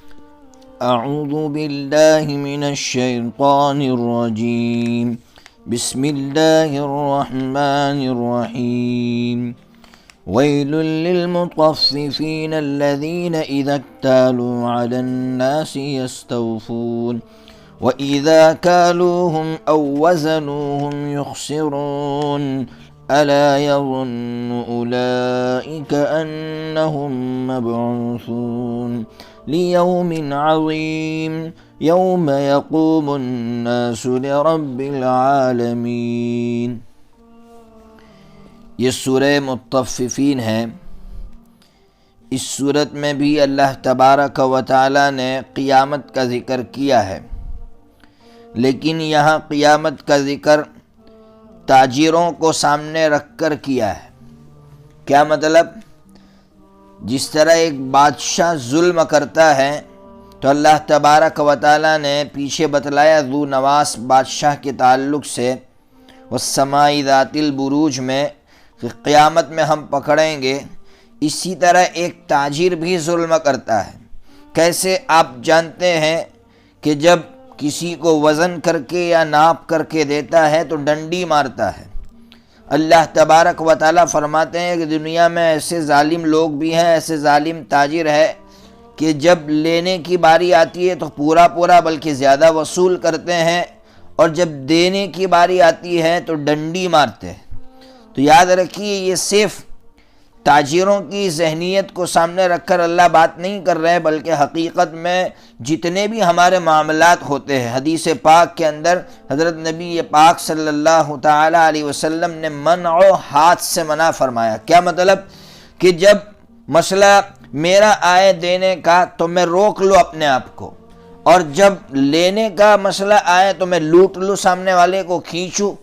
اعوذ باللہ من الشیطان الرجیم بسم اللہ الرحمن الرحیم ویل للمطففین الذین اذا اکتالوا علی الناس یستوفون وَإِذَا كَالُوهُمْ أَوْ وَزَنُوهُمْ يُخْسِرُونَ أَلَا يَظُنُّ أُولَئِكَ أَنَّهُمْ مَبْعُوثُونَ لِيَوْمٍ عَظِيمٍ يَوْمَ يَقُومُ النَّاسُ لِرَبِّ الْعَالَمِينَ۔ یہ سورہ مطففین ہے۔ اس صورت میں بھی اللہ تبارک و تعالی نے قیامت کا ذکر کیا ہے، لیکن یہاں قیامت کا ذکر تاجروں کو سامنے رکھ کر کیا ہے۔ کیا مطلب؟ جس طرح ایک بادشاہ ظلم کرتا ہے تو اللہ تبارک و تعالی نے پیچھے بتلایا ذو نواس بادشاہ کے تعلق سے والسماء ذات البروج میں کہ قیامت میں ہم پکڑیں گے، اسی طرح ایک تاجر بھی ظلم کرتا ہے۔ کیسے؟ آپ جانتے ہیں کہ جب کسی کو وزن کر کے یا ناپ کر کے دیتا ہے تو ڈنڈی مارتا ہے۔ اللہ تبارک و تعالیٰ فرماتے ہیں کہ دنیا میں ایسے ظالم لوگ بھی ہیں، ایسے ظالم تاجر ہے کہ جب لینے کی باری آتی ہے تو پورا بلکہ زیادہ وصول کرتے ہیں، اور جب دینے کی باری آتی ہے تو ڈنڈی مارتے ہیں۔ تو یاد رکھیے، یہ صرف تاجروں کی ذہنیت کو سامنے رکھ کر اللہ بات نہیں کر رہے، بلکہ حقیقت میں جتنے بھی ہمارے معاملات ہوتے ہیں، حدیث پاک کے اندر حضرت نبی پاک صلی اللہ تعالی علیہ وسلم نے منع و ہاتھ سے منع فرمایا۔ کیا مطلب؟ کہ جب مسئلہ میرا آئے دینے کا تو میں روک لوں اپنے آپ کو، اور جب لینے کا مسئلہ آئے تو میں لوٹ لوں سامنے والے کو، کھینچوں۔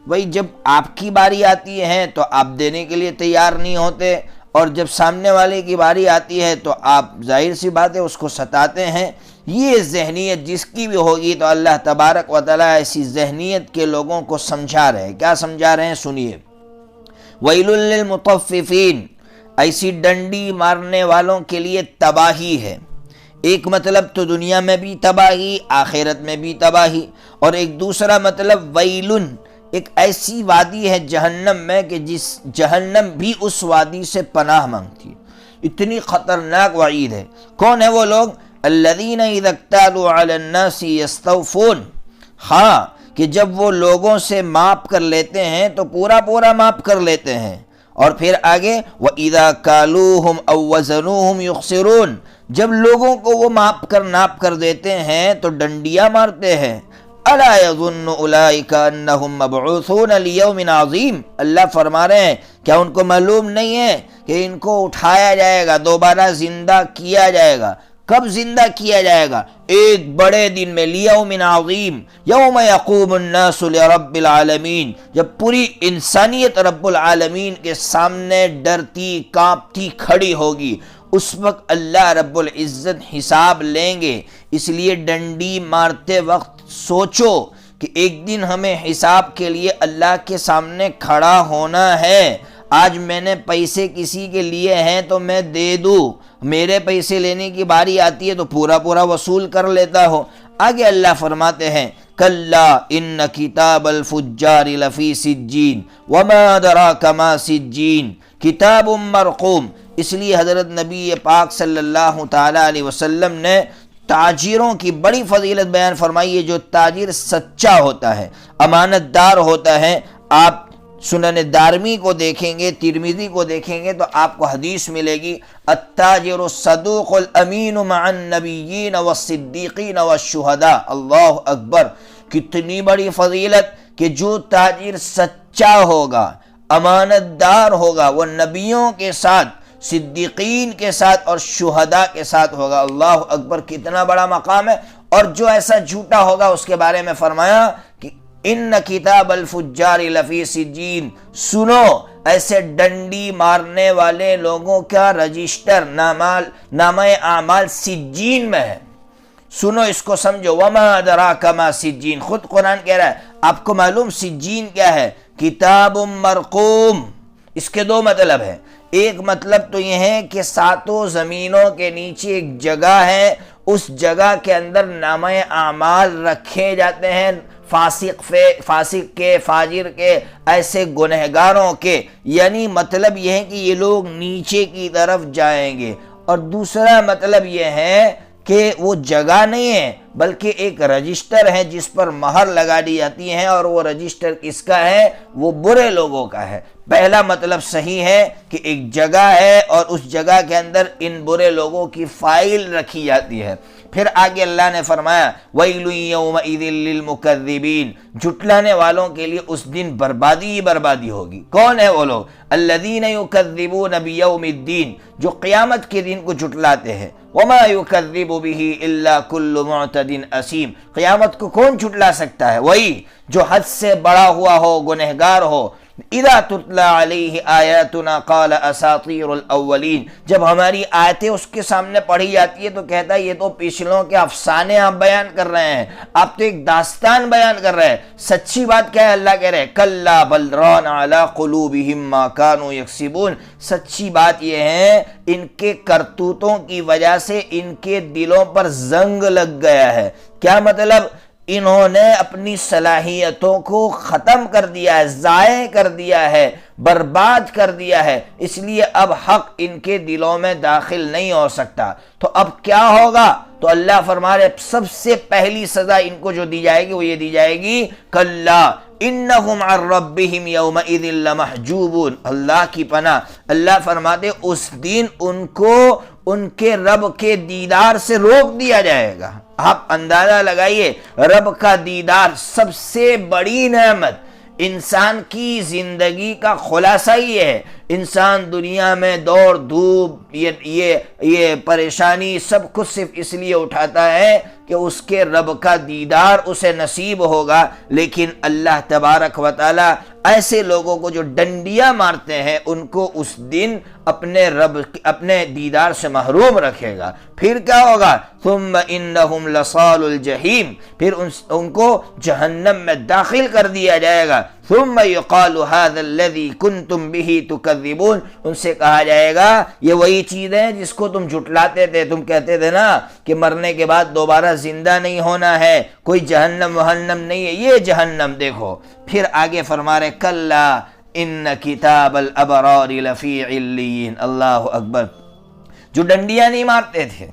بھئی جب آپ کی باری آتی ہے تو آپ دینے کے لیے تیار نہیں ہوتے، اور جب سامنے والے کی باری آتی ہے تو آپ ظاہر سی بات ہے اس کو ستاتے ہیں۔ یہ ذہنیت جس کی بھی ہوگی تو اللہ تبارک و تعالیٰ ایسی ذہنیت کے لوگوں کو سمجھا رہے ہیں۔ کیا سمجھا رہے ہیں؟ سنیے۔ وَيْلٌ لِّلْمُطَفِّفِينَ، ایسی ڈنڈی مارنے والوں کے لیے تباہی ہے۔ ایک مطلب تو دنیا میں بھی تباہی، آخرت میں بھی تباہی، اور ایک دوسرا مطلب ویلن، ایک ایسی وادی ہے جہنم میں کہ جس جہنم بھی اس وادی سے پناہ مانگتی ہے۔ اتنی خطرناک وعید ہے۔ کون ہے وہ لوگ؟ الذین اذا اکتالوا علی الناس یستوفون، ہاں کہ جب وہ لوگوں سے ماپ کر لیتے ہیں تو پورا ماپ کر لیتے ہیں، اور پھر آگے وَإِذَا كَالُوهُمْ أَوْ وَزَنُوهُمْ يُخْسِرُونَ، جب لوگوں کو وہ ماپ کر ناپ کر دیتے ہیں تو ڈنڈیاں مارتے ہیں۔ أَلَا يَظُنُّ أُولَئِكَ أَنَّهُمْ مَبْعُوثُونَ لِيَوْمٍ عَظِيمٍ، اللہ فرما رہے ہیں کیا ان کو معلوم نہیں ہے کہ ان کو اٹھایا جائے گا، دوبارہ زندہ کیا جائے گا؟ کب زندہ کیا جائے گا؟ ایک بڑے دن میں، لیوم عظیم، یوم یقوم الناس لرب العالمین، جب پوری انسانیت رب العالمین کے سامنے ڈرتی کانپتی کھڑی ہوگی، اس وقت اللہ رب العزت حساب لیں گے۔ اس لیے ڈنڈی مارتے وقت سوچو کہ ایک دن ہمیں حساب کے لیے اللہ کے سامنے کھڑا ہونا ہے۔ آج میں نے پیسے کسی کے لیے ہیں تو میں دے دوں، میرے پیسے لینے کی باری آتی ہے تو پورا وصول کر لیتا ہو۔ آگے اللہ فرماتے ہیں کلا ان کتاب الفجار لفی سجین وما ادراک ما سجین کتاب مرقوم۔ اس لیے حضرت نبی پاک صلی اللہ تعالی علیہ وسلم نے تاجروں کی بڑی فضیلت بیان فرمائی ہے۔ جو تاجر سچا ہوتا ہے، امانت دار ہوتا ہے، آپ سنن دارمی کو دیکھیں گے، ترمذی کو دیکھیں گے تو آپ کو حدیث ملے گی التاجر الصدوق الامین مع النبیین والصدیقین والشہداء۔ اللہ اکبر! کتنی بڑی فضیلت کہ جو تاجر سچا ہوگا، امانت دار ہوگا، وہ نبیوں کے ساتھ، صدیقین کے ساتھ اور شہداء کے ساتھ ہوگا۔ اللہ اکبر! کتنا بڑا مقام ہے۔ اور جو ایسا جھوٹا ہوگا اس کے بارے میں فرمایا کہ ان کتاب الفجار لفی سجین، سنو ایسے ڈنڈی مارنے والے لوگوں کا رجسٹر نامہ اعمال سجین میں ہے۔ سنو، اس کو سمجھو۔ وما ادراک ما سجین، خود قرآن کہہ رہا ہے۔ آپ کو معلوم سجین کیا ہے؟ کتاب مرقوم۔ اس کے دو مطلب ہیں۔ ایک مطلب تو یہ ہے کہ ساتوں زمینوں کے نیچے ایک جگہ ہے، اس جگہ کے اندر نامہ اعمال رکھے جاتے ہیں فاسق کے، فاجر کے، ایسے گنہگاروں کے، یعنی مطلب یہ ہے کہ یہ لوگ نیچے کی طرف جائیں گے۔ اور دوسرا مطلب یہ ہے کہ وہ جگہ نہیں ہے بلکہ ایک رجسٹر ہے جس پر مہر لگا دی جاتی ہے، اور وہ رجسٹر کس کا ہے؟ وہ برے لوگوں کا ہے۔ پہلا مطلب صحیح ہے کہ ایک جگہ ہے اور اس جگہ کے اندر ان برے لوگوں کی فائل رکھی جاتی ہے۔ پھر آگے اللہ نے فرمایا وَيْلٌ يَوْمَئِذٍ لِّلْمُكَذِّبِينَ، جھٹلانے والوں کے لیے اس دن بربادی ہی بربادی ہوگی۔ کون ہے وہ لوگ؟ الَّذِينَ يُكَذِّبُونَ بِيَوْمِ الدِّينِ، جو قیامت کے دن کو جھٹلاتے ہیں۔ وَمَا يُكَذِّبُ بِهِ إِلَّا كُلُّ مُعْتَدٍ أَثِيمٍ، قیامت کو کون جھٹلا سکتا ہے؟ وہی جو حد سے بڑا ہوا ہو، گنہگار ہو۔ اذا تتلی علیہ آیاتنا قال اساطیر الاولین، جب ہماری آیتیں اس کے سامنے پڑھی جاتی ہے تو کہتا ہے یہ تو پچھلوں کے افسانے آپ بیان کر رہے ہیں، آپ تو ایک داستان بیان کر رہے ہیں۔ سچی بات کیا ہے؟ اللہ کہہ رہے ہیں کلا بل ران علی قلوبہم ما کانوا یکسبون، سچی بات یہ ہے ان کے کرتوتوں کی وجہ سے ان کے دلوں پر زنگ لگ گیا ہے۔ کیا مطلب؟ انہوں نے اپنی صلاحیتوں کو ختم کر دیا ہے، ضائع کر دیا ہے، برباد کر دیا ہے، اس لیے اب حق ان کے دلوں میں داخل نہیں ہو سکتا۔ تو اب کیا ہوگا؟ تو اللہ فرما رہے سب سے پہلی سزا ان کو جو دی جائے گی وہ یہ دی جائے گی کلا انہم عن ربہم یومئذ لمحجوبون، اللہ کی پناہ، اللہ فرماتے اس دن ان کو ان کے رب کے دیدار سے روک دیا جائے گا۔ آپ اندازہ لگائیے، رب کا دیدار سب سے بڑی نعمت، انسان کی زندگی کا خلاصہ یہ ہے۔ انسان دنیا میں دوڑ دھوپ یہ پریشانی سب کچھ صرف اس لیے اٹھاتا ہے کہ اس کے رب کا دیدار اسے نصیب ہوگا، لیکن اللہ تبارک و تعالی ایسے لوگوں کو جو ڈنڈیاں مارتے ہیں ان کو اس دن اپنے دیدار سے محروم رکھے گا۔ پھر کیا ہوگا؟ ثم انہم لصال الجحیم، پھر ان کو جہنم میں داخل کر دیا جائے گا۔ ثم یقال ھذا الذی کنتم بہ تکذبون، ان سے کہا جائے گا یہ وہی چیز ہے جس کو تم جھٹلاتے تھے، تم کہتے تھے نا کہ مرنے کے بعد دوبارہ زندہ نہیں ہونا ہے، کوئی جہنم وہنم نہیں ہے، یہ جہنم دیکھو۔ پھر آگے فرما رہے کلا ان کتاب الابرار لفی علیین، اللہ اکبر، جو ڈنڈیاں نہیں مارتے تھے،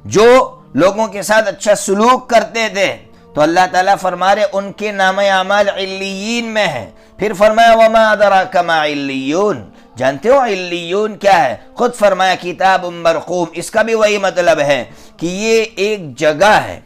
جو لوگوں کے ساتھ اچھا سلوک کرتے تھے، تو اللہ تعالیٰ فرما رہے ان کے نام اعمال علیین میں ہے۔ پھر فرمایا وما ادراک ما علیون، جانتے ہو علیون کیا ہے؟ خود فرمایا کتاب مرقوم، اس کا بھی وہی مطلب ہے کہ یہ ایک جگہ ہے،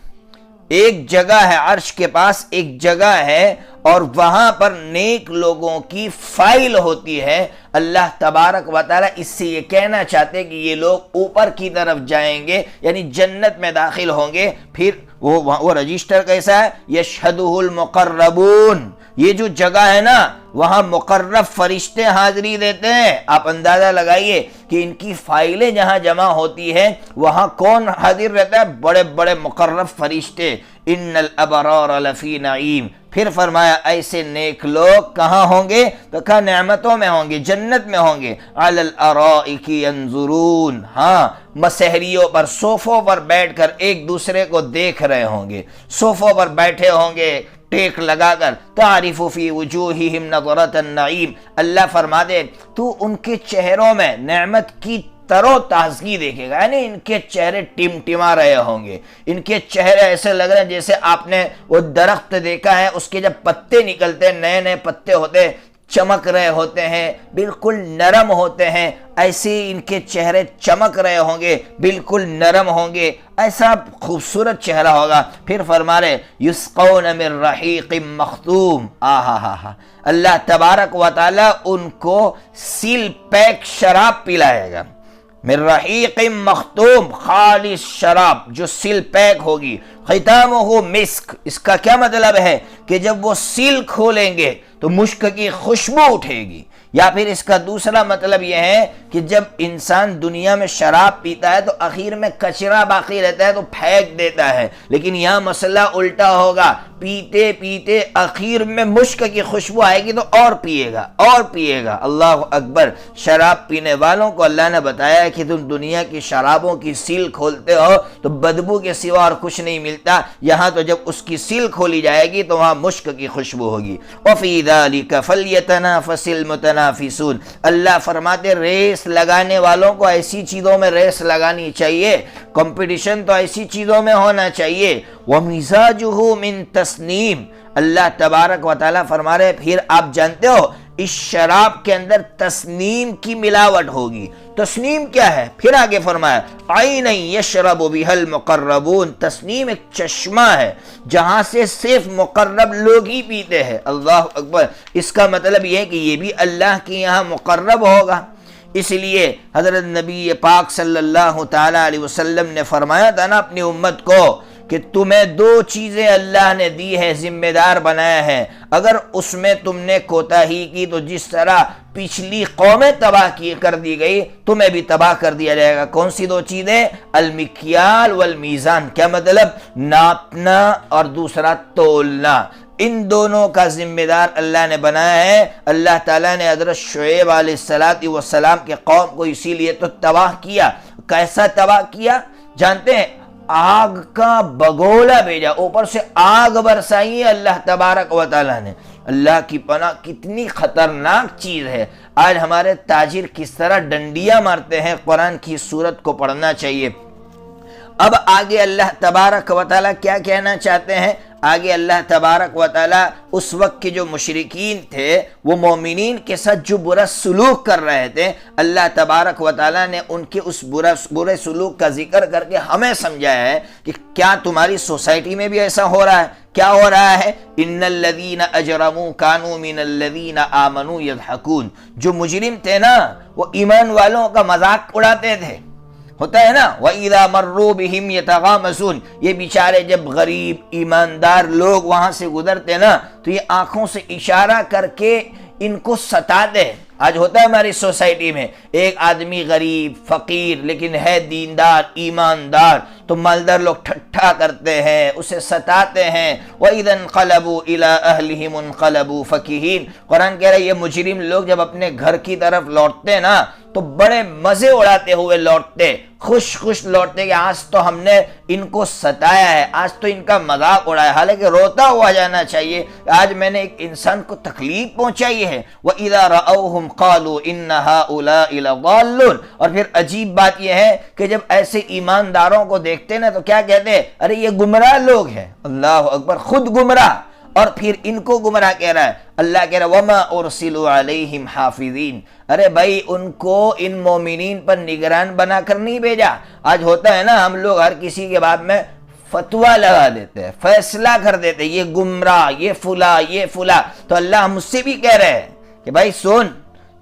ایک جگہ ہے، عرش کے پاس ایک جگہ ہے اور وہاں پر نیک لوگوں کی فائل ہوتی ہے۔ اللہ تبارک و تعالیٰ اس سے یہ کہنا چاہتے کہ یہ لوگ اوپر کی طرف جائیں گے، یعنی جنت میں داخل ہوں گے۔ پھر وہ رجسٹر کیسا ہے؟ یشہدہ المقربون، یہ جو جگہ ہے نا وہاں مقرب فرشتے حاضری دیتے ہیں۔ آپ اندازہ لگائیے کہ ان کی فائلیں جہاں جمع ہوتی ہیں وہاں کون حاضر رہتا ہے؟ بڑے بڑے مقرب فرشتے۔ ان الابرار لفی نعیم، پھر فرمایا ایسے نیک لوگ کہاں ہوں گے؟ تو کہا نعمتوں میں ہوں گے، جنت میں ہوں گے۔ علی الارائک ینظرون، ہاں مسہریوں پر، صوفوں پر بیٹھ کر ایک دوسرے کو دیکھ رہے ہوں گے، صوفوں پر بیٹھے ہوں گے ٹیک لگا کر۔ تعرف فی وجوہہم نظرۃ النعیم، اللہ فرما دے تو ان کے چہروں میں نعمت کی تر و تازگی دیکھے گا، یعنی ان کے چہرے ٹمٹما رہے ہوں گے، ان کے چہرے ایسے لگ رہے ہیں جیسے آپ نے وہ درخت دیکھا ہے اس کے جب پتے نکلتے ہیں، نئے نئے پتے ہوتے، چمک رہے ہوتے ہیں، بالکل نرم ہوتے ہیں، ایسے ان کے چہرے چمک رہے ہوں گے، بالکل نرم ہوں گے، ایسا خوبصورت چہرہ ہوگا۔ پھر فرما رہے یسقون من رحیق مختوم، اللہ تبارک و تعالی ان کو سیل پیک شراب پلائے گا، من رحیق مختوم، خالص شراب جو سیل پیک ہوگی، ختامہ مسک، اس کا کیا مطلب ہے کہ جب وہ سیل کھولیں گے تو مشک کی خوشبو اٹھے گی، یا پھر اس کا دوسرا مطلب یہ ہے کہ جب انسان دنیا میں شراب پیتا ہے تو آخر میں کچرا باقی رہتا ہے تو پھینک دیتا ہے، لیکن یہاں مسئلہ الٹا ہوگا، پیتے پیتے آخر میں مشک کی خوشبو آئے گی تو اور پیے گا اور پیے گا۔ اللہ اکبر۔ شراب پینے والوں کو اللہ نے بتایا کہ تم دنیا کی شرابوں کی سیل کھولتے ہو تو بدبو کے سوا اور کچھ نہیں ملتا، یہاں تو جب اس کی سیل کھولی جائے گی تو وہاں مشک کی خوشبو ہوگی۔ وَفِي ذَلِكَ فَلْيَتَنَافَسِ الْمُتَنَافِسُونَ، اللہ فرماتے ریس لگانے والوں کو ایسی چیزوں میں ریس لگانی چاہیے، کمپٹیشن تو ایسی چیزوں میں ہونا چاہیے۔ وَمِزَاجُهُ مِن تَسْنِيم، اللہ تبارک و تعالیٰ فرما رہے پھر آپ جانتے ہو اس شراب کے اندر تسنیم کی ملاوٹ ہوگی۔ تسنیم کیا ہے؟ پھر آگے فرمایا عَيْنًا يَشْرَبُ بِهَا الْمُقَرَّبُونَ، تسنیم ایک چشمہ ہے جہاں سے صرف مقرب لوگ ہی پیتے ہیں۔ اللہ اکبر۔ اس کا مطلب یہ ہے کہ یہ بھی اللہ کے یہاں مقرب ہوگا۔ اس لیے حضرت نبی پاک صلی اللہ تعالی علیہ وسلم نے فرمایا تھا نا اپنی امت کو کہ تمہیں دو چیزیں اللہ نے دی ہے، ذمہ دار بنایا ہے، اگر اس میں تم نے کوتاہی کی تو جس طرح پچھلی قومیں تباہ کر دی گئی تمہیں بھی تباہ کر دیا جائے گا۔ کون سی دو چیزیں؟ المکیال والمیزان، کیا مطلب؟ ناپنا اور دوسرا تولنا، ان دونوں کا ذمہ دار اللہ نے بنایا ہے۔ اللہ تعالیٰ نے حضرت شعیب علیہ السلام کے قوم کو اسی لیے تو تباہ کیا۔ کیسا تباہ کیا جانتے ہیں؟ آگ کا بگولا بھیجا، اوپر سے آگ برسائی ہے اللہ تبارک و تعالیٰ نے۔ اللہ کی پناہ، کتنی خطرناک چیز ہے۔ آج ہمارے تاجر کس طرح ڈنڈیاں مارتے ہیں، قرآن کی سورت کو پڑھنا چاہیے۔ اب آگے اللہ تبارک و تعالیٰ کیا کہنا چاہتے ہیں؟ آگے اللہ تبارک و تعالیٰ اس وقت کے جو مشرکین تھے وہ مومنین کے ساتھ جو برا سلوک کر رہے تھے، اللہ تبارک و تعالیٰ نے ان کے اس برے سلوک کا ذکر کر کے ہمیں سمجھایا ہے کہ کیا تمہاری سوسائٹی میں بھی ایسا ہو رہا ہے؟ کیا ہو رہا ہے؟ ان الذین اجرموا کانوا من الذین آمنوا یضحکون، جو مجرم تھے نا وہ ایمان والوں کا مذاق اڑاتے تھے۔ ہوتا ہے نا وَإِذَا مَرُّوا بِهِمْ يَتَغَامَزُونَ، یہ بیچارے جب غریب ایماندار لوگ وہاں سے گزرتے نا تو یہ آنکھوں سے اشارہ کر کے ان کو ستاتے۔ آج ہوتا ہے ہماری سوسائٹی میں، ایک آدمی غریب فقیر لیکن ہے دیندار ایماندار تو مالدار لوگ ٹھٹھا کرتے ہیں، اسے ستاتے ہیں۔ وَإِذَا انْقَلَبُوا إِلَىٰ أَهْلِهِمُ انْقَلَبُوا فَكِهِينَ، قرآن کہہ رہا ہے یہ مجرم لوگ جب اپنے گھر کی طرف لوٹتے نا تو بڑے مزے اڑاتے ہوئے لوٹتے، خوش لوٹتے کہ آج تو ہم نے ان کو ستایا ہے، آج تو ان کا مذاق اڑایا، حالانکہ روتا ہوا جانا چاہیے آج میں نے ایک انسان کو تکلیف پہنچائی ہے۔ وَإِذَا رَأَوْهُمْ قَالُوا إِنَّ هَؤُلَاءِ لَضَالُّونَ، اور پھر عجیب بات یہ ہے کہ جب ایسے ایمانداروں کو دیکھتے نا تو کیا کہتے ہیں؟ ارے یہ گمراہ لوگ ہیں۔ اللہ اکبر، خود گمراہ اور پھر ان کو گمراہ کہہ رہا ہے۔ اللہ کہہ رہا ہے وَمَا أُرْسِلُوا عَلَيْهِمْ حَافِظِينَ، ارے بھائی ان کو ان مومنین پر نگران بنا کر نہیں بھیجا۔ آج ہوتا ہے نا ہم لوگ ہر کسی کے باب میں فتویٰ لگا دیتے ہیں، فیصلہ کر دیتے ہیں، یہ گمراہ، یہ فلاں۔ تو اللہ مجھ سے بھی کہہ رہے ہیں کہ بھائی سن،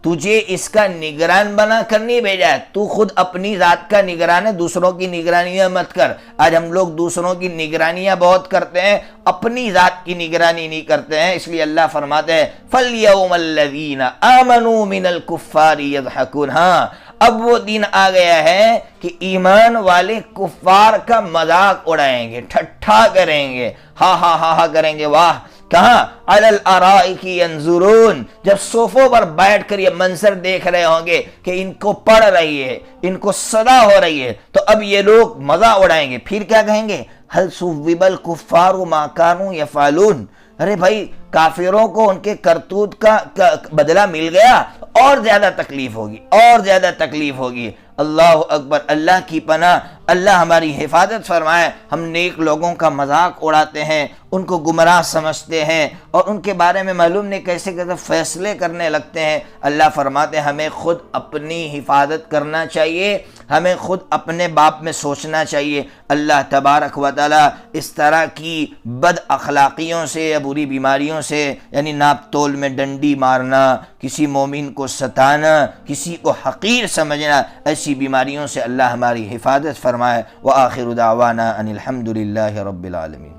تجھے اس کا نگران بنا کر نہیں بھیجا ہے، تو خود اپنی ذات کا نگران ہے، دوسروں کی نگرانیاں مت کر۔ آج ہم لوگ دوسروں کی نگرانیاں بہت کرتے ہیں، اپنی ذات کی نگرانی نہیں کرتے ہیں، اس لیے اللہ فرماتے ہیں فَالْيَوْمَ الَّذِينَ آمَنُوا مِنَ الْكُفَّارِ يَضْحَكُونَ، ہاں اب وہ دن آ گیا ہے کہ ایمان والے کفار کا مذاق اڑائیں گے، ٹھٹھا کریں گے، ہاں کریں گے۔ واہ، کہاں؟ علی الارائک ینظرون، جب صوفوں پر بیٹھ کر یہ منظر دیکھ رہے ہوں گے کہ ان کو پڑھ رہی ہے، ان کو صدا ہو رہی ہے، تو اب یہ لوگ مزہ اڑائیں گے۔ پھر کیا کہیں گے؟ هل ثوب الکفار ما كانوا يفعلون، ارے بھائی کافروں کو ان کے کرتوت کا بدلہ مل گیا، اور زیادہ تکلیف ہوگی۔ اللہ اکبر، اللہ کی پناہ، اللہ ہماری حفاظت فرمائے۔ ہم نیک لوگوں کا مذاق اڑاتے ہیں، ان کو گمراہ سمجھتے ہیں اور ان کے بارے میں معلوم نہیں کیسے فیصلے کرنے لگتے ہیں۔ اللہ فرماتے ہیں ہمیں خود اپنی حفاظت کرنا چاہیے، ہمیں خود اپنے باپ میں سوچنا چاہیے۔ اللہ تبارک و تعالی اس طرح کی بد اخلاقیوں سے یا بری بیماریوں سے، یعنی ناپ تول میں ڈنڈی مارنا، کسی مومن کو ستانا، کسی کو حقیر سمجھنا، ایسی بیماریوں سے اللہ ہماری حفاظت فرمائے۔ وآخر دعوانا ان الحمد للہ رب العالمین۔